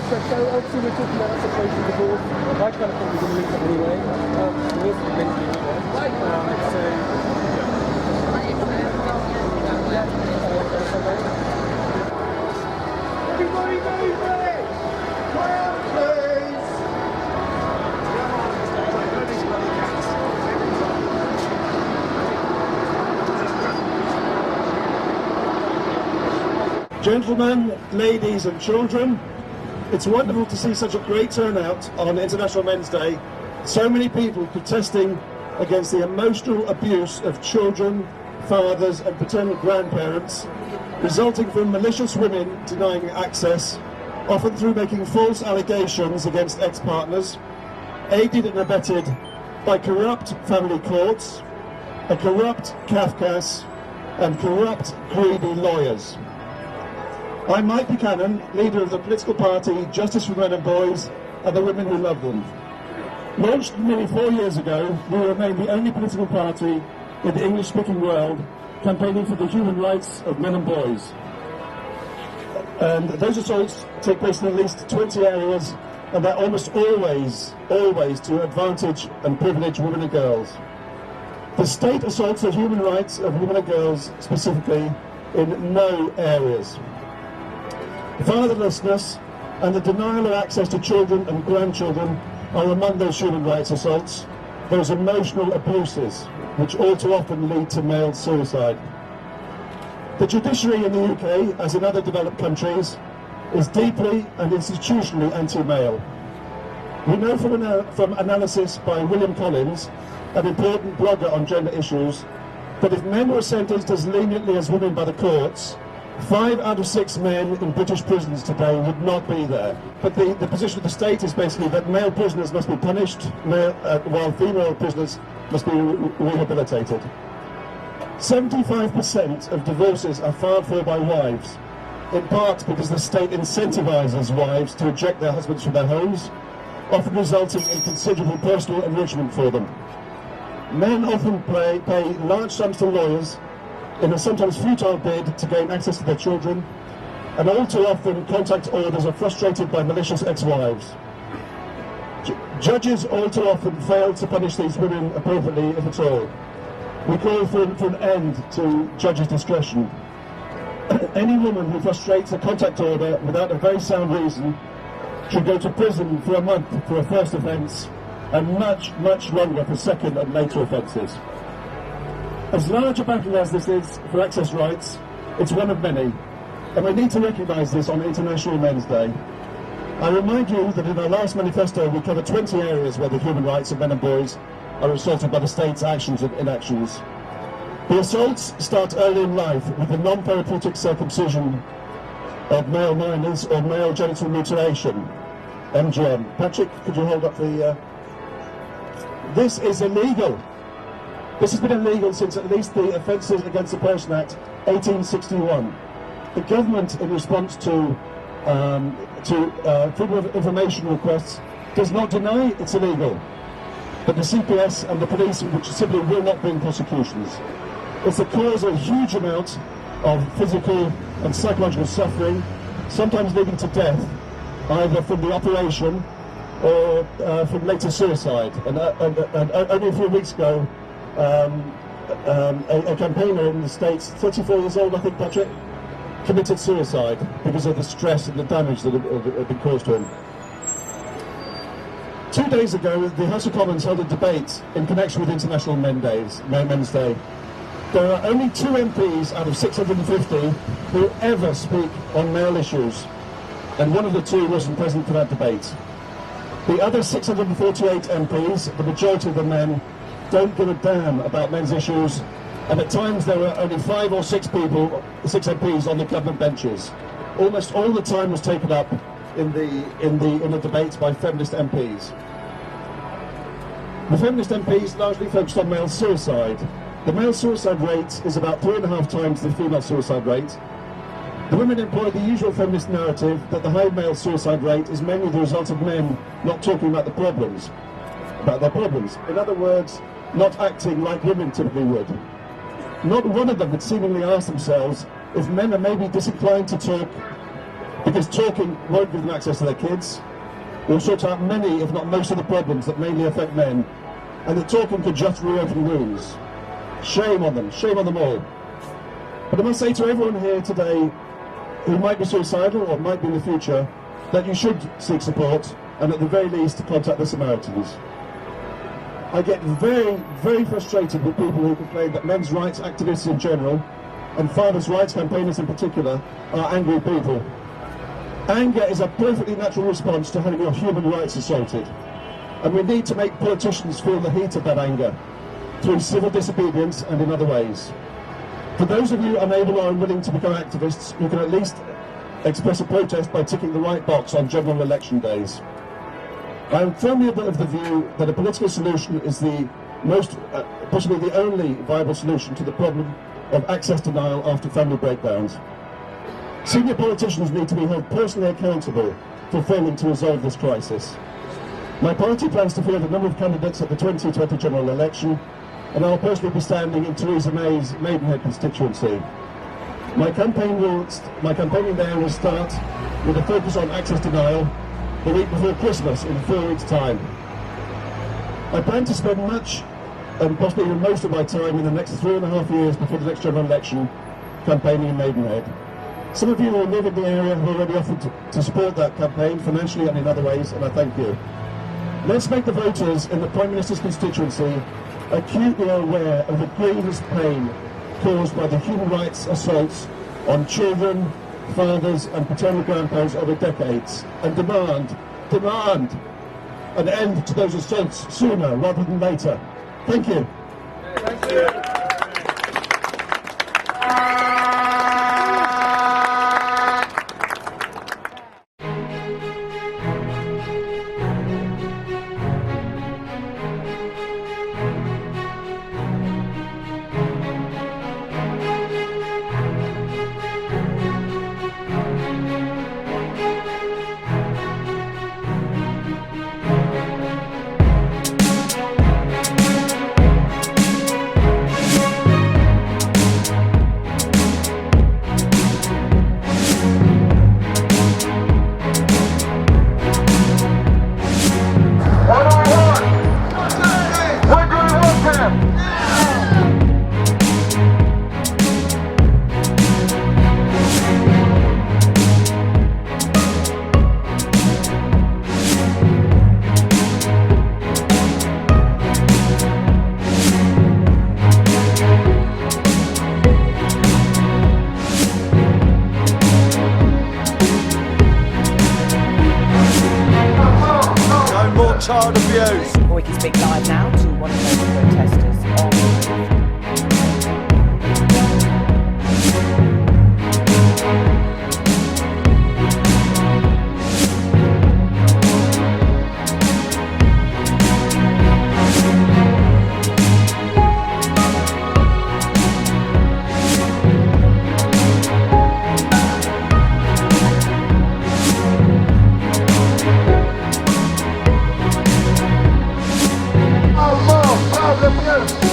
So obviously we're talking about separation divorce. I kind of thought we were going to link up anyway. There was meant to be Everybody move ready! Quiet, please! Gentlemen, ladies and children, it's wonderful to see such a great turnout on International Men's Day. So many people protesting against the emotional abuse of children, fathers and paternal grandparents, resulting from malicious women denying access, often through making false allegations against ex-partners, aided and abetted by corrupt family courts, a corrupt CAFCAS and corrupt, greedy lawyers. I'm Mike Buchanan, leader of the political party Justice for Men and Boys and the Women Who Love Them. Launched nearly 4 years ago, we remain the only political party in the English-speaking world campaigning for the human rights of men and boys. And those assaults take place in at least 20 areas, and they're almost always to advantage and privilege women and girls. The state assaults the human rights of women and girls specifically in no areas. Fatherlessness and the denial of access to children and grandchildren are among those human rights assaults, those emotional abuses, which all too often lead to male suicide. The judiciary in the UK, as in other developed countries, is deeply and institutionally anti-male. We know from analysis by William Collins, an important blogger on gender issues, that if men were sentenced as leniently as women by the courts, 5 out of 6 men in British prisons today would not be there. But the position of the state is basically that male prisoners must be punished, while female prisoners must be rehabilitated. 75% of divorces are filed for by wives, in part because the state incentivizes wives to eject their husbands from their homes, often resulting in considerable personal enrichment for them. Men often pay large sums to lawyers in a sometimes futile bid to gain access to their children, and all too often contact orders are frustrated by malicious ex-wives. Judges all too often fail to punish these women appropriately, if at all. We call for an end to judges' discretion. Any woman who frustrates a contact order without a very sound reason should go to prison for a month for a first offence, and much, much longer for second and later offences. As large a battle as this is for access rights, it's one of many, and we need to recognise this on International Men's Day. I remind you that in our last manifesto we cover 20 areas where the human rights of men and boys are assaulted by the state's actions and inactions. The assaults start early in life with the non-therapeutic circumcision of male minors or male genital mutilation, MGM. Patrick, could you hold up the... This is illegal. This has been illegal since at least the Offences Against the Person Act 1861. The government, in response to freedom of information requests, does not deny it's illegal. But the CPS and the police which simply will not bring prosecutions. It's the cause of a huge amount of physical and psychological suffering, sometimes leading to death, either from the operation or from later suicide. And only a few weeks ago, a campaigner in the States, 34 years old I think, Patrick, committed suicide because of the stress and the damage that had been caused to him. 2 days ago, the House of Commons held a debate in connection with International Men's Day. There are only 2 MPs out of 650 who ever speak on male issues, and one of the 2 wasn't present for that debate. The other 648 MPs, the majority of the men, don't give a damn about men's issues, and at times there were only 5 or 6 people, 6 MPs on the government benches. Almost all the time was taken up in the debates by feminist MPs. The feminist MPs largely focused on male suicide. The male suicide rate is about 3.5 times the female suicide rate. The women employ the usual feminist narrative that the high male suicide rate is mainly the result of men not talking about their problems. In other words, not acting like women typically would. Not one of them had seemingly asked themselves if men are maybe disinclined to talk because talking won't give them access to their kids. We'll sort out many, if not most of the problems that mainly affect men, and that talking could just reopen wounds. Shame on them all. But I must say to everyone here today who might be suicidal or might be in the future, that you should seek support and at the very least contact the Samaritans. I get very, very frustrated with people who complain that men's rights activists in general and fathers' rights campaigners in particular are angry people. Anger is a perfectly natural response to having your human rights assaulted. And we need to make politicians feel the heat of that anger through civil disobedience and in other ways. For those of you unable or unwilling to become activists, you can at least express a protest by ticking the right box on general election days. I am firmly of the view that a political solution is the most, possibly the only viable solution to the problem of access denial after family breakdowns. Senior politicians need to be held personally accountable for failing to resolve this crisis. My party plans to field a number of candidates at the 2020 general election, and I will personally be standing in Theresa May's Maidenhead constituency. My campaigning there will start with a focus on access denial the week before Christmas in 4 weeks' time. I plan to spend much, and possibly even most of my time in the next 3.5 years before the next general election campaigning in Maidenhead. Some of you who live in the area have already offered to support that campaign financially and in other ways, and I thank you. Let's make the voters in the Prime Minister's constituency acutely aware of the grievous pain caused by the human rights assaults on children, fathers and paternal grandparents over decades, and demand an end to those assaults sooner rather than later. Thank you. Thank you. Child abuse. We can speak live now to one of those protesters on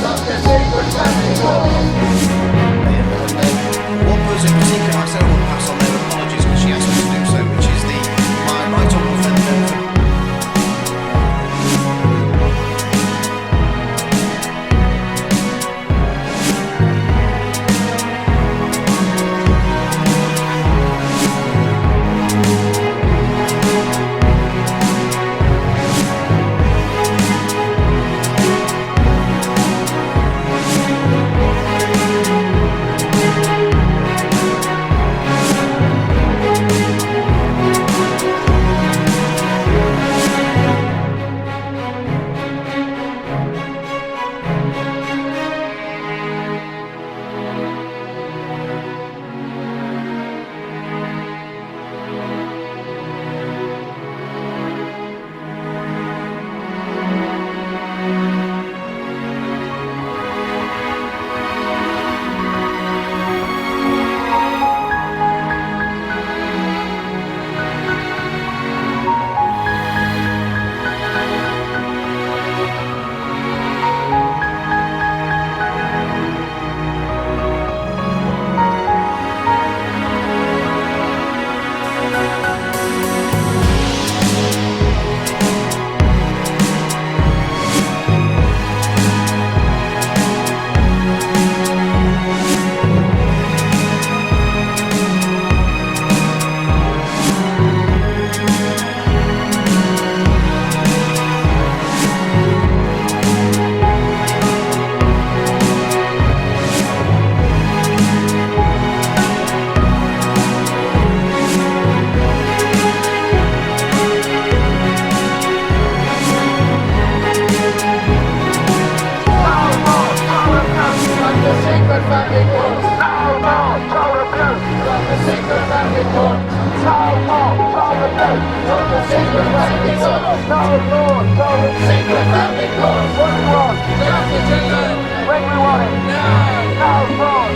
That's the secret. Secret family court. No law, no Secret family court. what we want, Justice in London. when we want it. Now. No fraud.